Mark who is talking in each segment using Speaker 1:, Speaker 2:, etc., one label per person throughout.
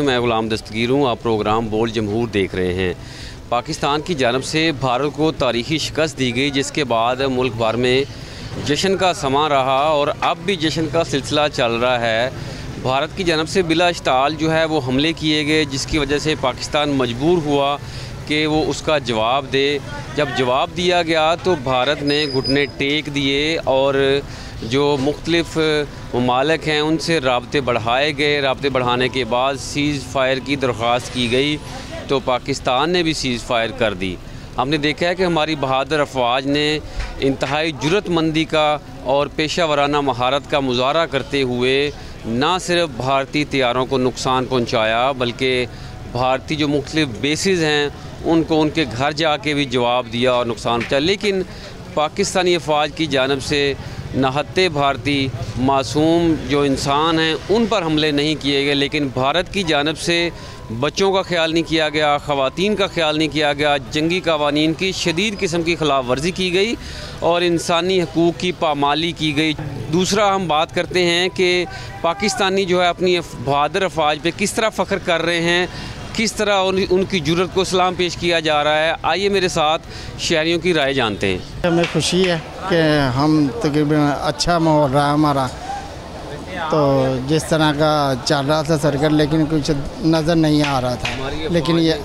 Speaker 1: मैं गुलाम दस्तगीर हूँ। आप प्रोग्राम बोल जमहूर देख रहे हैं। पाकिस्तान की जानब से भारत को तारीख़ी शिकस्त दी गई, जिसके बाद मुल्क भर में जश्न का समा रहा और अब भी जश्न का सिलसिला चल रहा है। भारत की जानब से बिला इश्ताल जो है वो हमले किए गए, जिसकी वजह से पाकिस्तान मजबूर हुआ कि वो उसका जवाब दे। जब जवाब दिया गया तो भारत ने घुटने टेक दिए और जो मुख्तलिफ़ ममालिक हैं उनसे राब्ते बढ़ाए गए। राब्ते बढ़ाने के बाद सीज़ फायर की दरख्वास्त की गई तो पाकिस्तान ने भी सीज़ फायर कर दी। हमने देखा है कि हमारी बहादुर अफवाज ने इंतहाई जुर्रतमंदी का और पेशा वराना महारत का मुजाहरा करते हुए ना सिर्फ भारतीय तैयारों को नुकसान पहुँचाया, बल्कि भारतीय जो मुख्तलिफ़ बेसिस हैं उनको उनके घर जाके भी जवाब दिया और नुकसान पहुँचाया। लेकिन पाकिस्तानी अफवाज की जानब से नहत्ते भारतीय मासूम जो इंसान हैं उन पर हमले नहीं किए गए, लेकिन भारत की जानब से बच्चों का ख्याल नहीं किया गया, ख़वातीन का ख्याल नहीं किया गया। जंगी कवानीन की शदीद किस्म की खिलाफ वर्जी की गई और इंसानी हकूक़ की पामाली की गई। दूसरा, हम बात करते हैं कि पाकिस्तानी जो है अपनी बहादुर अफवाज पे किस तरह फ़ख्र कर रहे हैं, किस तरह उनकी जुर्रत को सलाम पेश किया जा रहा है। आइए मेरे साथ शहरियों की राय जानते हैं।
Speaker 2: हमें खुशी है कि हम तकरीबन अच्छा माहौल रहा हमारा, तो जिस तरह का चल रहा था सर्कल, लेकिन कुछ नज़र नहीं आ रहा था, लेकिन ये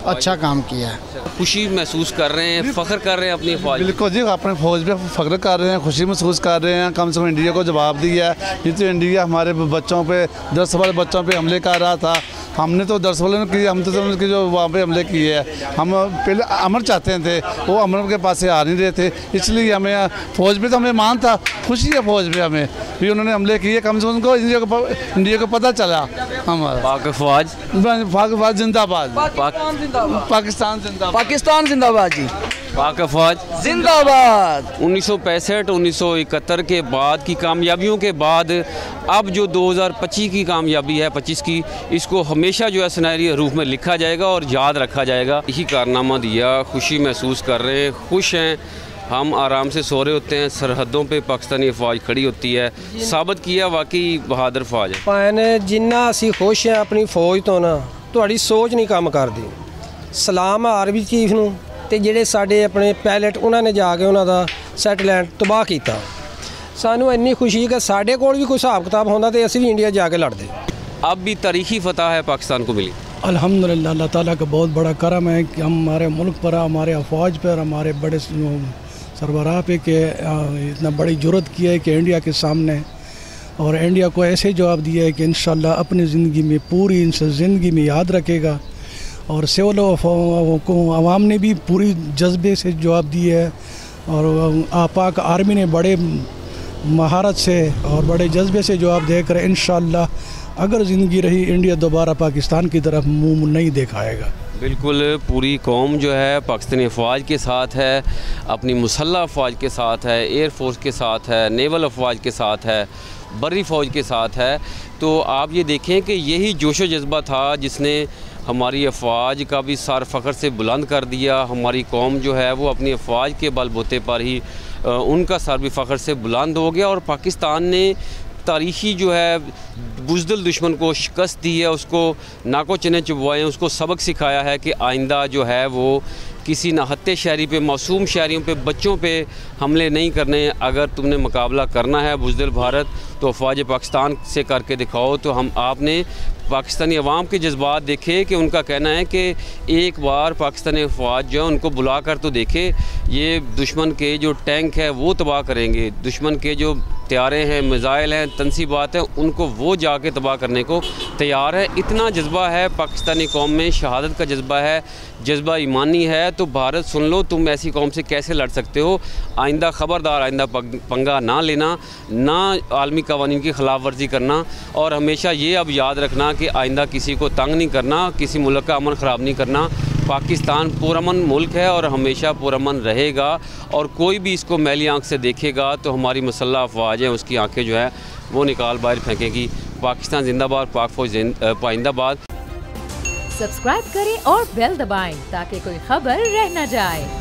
Speaker 2: अच्छा काम किया है।
Speaker 1: खुशी महसूस कर रहे हैं, फ़ख्र कर रहे हैं अपनी फौज।
Speaker 3: बिल्कुल जी, अपने फौज पे फ़ख्र कर रहे हैं, खुशी महसूस कर रहे हैं। कम से कम इंडिया को जवाब दिया है। ये तो इंडिया हमारे बच्चों पे 10 वाले बच्चों पे हमले कर रहा था। हमने तो 10 वाले किए, हम तो उनके जो वहाँ पे हमले किए हैं। हम पहले अमर चाहते थे, वो अमर के पास से आ नहीं रहे थे, इसलिए हमें फ़ौज पे तो हमें मान था, खुशी है फ़ौज पे हमें भी उन्होंने हमले किए। कम से कम उनको इंडिया को पता चला हमारा।
Speaker 1: पाक
Speaker 3: फौज जिंदाबाद, पाकिस्तान जिंदाबाद,
Speaker 4: पाकिस्तान जिंदाबाद जी,
Speaker 1: पाक फौज
Speaker 4: जिंदाबाद।
Speaker 1: 1965-1971 के बाद की कामयाबियों के बाद अब जो 2025 की कामयाबी है, 25 की, इसको हमेशा जो है सुनहरी हरूफ में लिखा जाएगा और याद रखा जाएगा। यही कारनामा दिया, खुशी महसूस कर रहे हैं, खुश हैं। हम आराम से सो रहे होते हैं, सरहदों पे पाकिस्तानी अफवाज खड़ी होती है। साबित किया वाकई बहादुर फौज है।
Speaker 5: भाने जिन्ना असी खुश हैं अपनी फौज तो ना, तुहाड़ी सोच नहीं काम करदी। सलाम आर्मी चीफ नूं ते जिहड़े साडे अपने पायलट उन्होंने जाके उन्हों दा सैटेलाइट तबाह किया। सानू इन्नी खुशी कि साडे कोल भी कोई हिसाब किताब होंदा ते असीं भी इंडिया जाके लड़दे।
Speaker 1: अब भी तारीखी फतह है पाकिस्तान को मिली।
Speaker 6: अल्हम्दुलिल्लाह, अल्लाह ताला का बहुत बड़ा करम है कि हमारे मुल्क पर, हमारे अफवाज पर, हमारे बड़े सरबराह पे के इतना बड़ी जुर्रत की है कि इंडिया के सामने, और इंडिया को ऐसे जवाब दिया है कि इंशाल्लाह अपनी ज़िंदगी में पूरी ज़िंदगी में याद रखेगा। और सिविल को आवाम ने भी पूरी जज्बे से जवाब दिया है और पाक आर्मी ने बड़े महारत से और बड़े जज्बे से जवाब देकर इंशाल्लाह अगर ज़िंदगी रही, इंडिया दोबारा पाकिस्तान की तरफ मुँह नहीं दिखाएगा।
Speaker 1: बिल्कुल, पूरी कौम जो है पाकिस्तानी अफवाज के साथ है, अपनी मुसल्लह अफवाज के साथ है, एयर फोर्स के साथ है, नेवल अफवाज के साथ है, बर्री फ़ौज के साथ है। तो आप ये देखें कि यही जोशो जज्बा था जिसने हमारी अफवाज का भी सर फ़ख्र से बुलंद कर दिया। हमारी कौम जो है वो अपनी अफवाज के बलबूते पर ही उनका सर भी फ़ख्र से बुलंद हो गया। और पाकिस्तान ने तारीख़ी जो है बुज़दिल दुश्मन को शिकस्त दी है, उसको नाको चने चुभवाए, उसको सबक सिखाया है कि आइंदा जो है वो किसी नहत्ते शहरी पे, मासूम शहरियों पे, बच्चों पे हमले नहीं करने। अगर तुमने मुकाबला करना है बुज़दिल भारत तो अफवाज पाकिस्तान से करके दिखाओ। तो हम आपने पाकिस्तानी अवाम के जज्बात देखे कि उनका कहना है कि एक बार पाकिस्तानी अफवाज जो है उनको बुला कर तो देखे, ये दुश्मन के जो टैंक है वो तबाह करेंगे, दुश्मन के जो त्यारे हैं, मिज़ाइल हैं, तनसीबात हैं, उनको वो जाके तबाह करने को तैयार है। इतना जज्बा है पाकिस्तानी कौम में, शहादत का जज्बा है, जज्बा ईमानी है। तो भारत सुन लो, तुम ऐसी कौम से कैसे लड़ सकते हो। आइंदा ख़बरदार, आइंदा पंगा ना लेना, ना आलमी कवानीन की खिलाफ वर्जी करना, और हमेशा ये अब याद रखना कि आइंदा किसी को तंग नहीं करना, किसी मुल्क का अमन ख़राब नहीं करना। पाकिस्तान पुरअमन मुल्क है और हमेशा पुरअमन रहेगा, और कोई भी इसको मैली आँख से देखेगा तो हमारी मुसल्लह अफवाज है उसकी आँखें जो है वो निकाल बाहर फेंकेगी। पाकिस्तान जिंदाबाद, पाक फौज पाइंदाबाद।
Speaker 7: सब्सक्राइब करें और बेल दबाएं ताकि कोई खबर रह न जाए।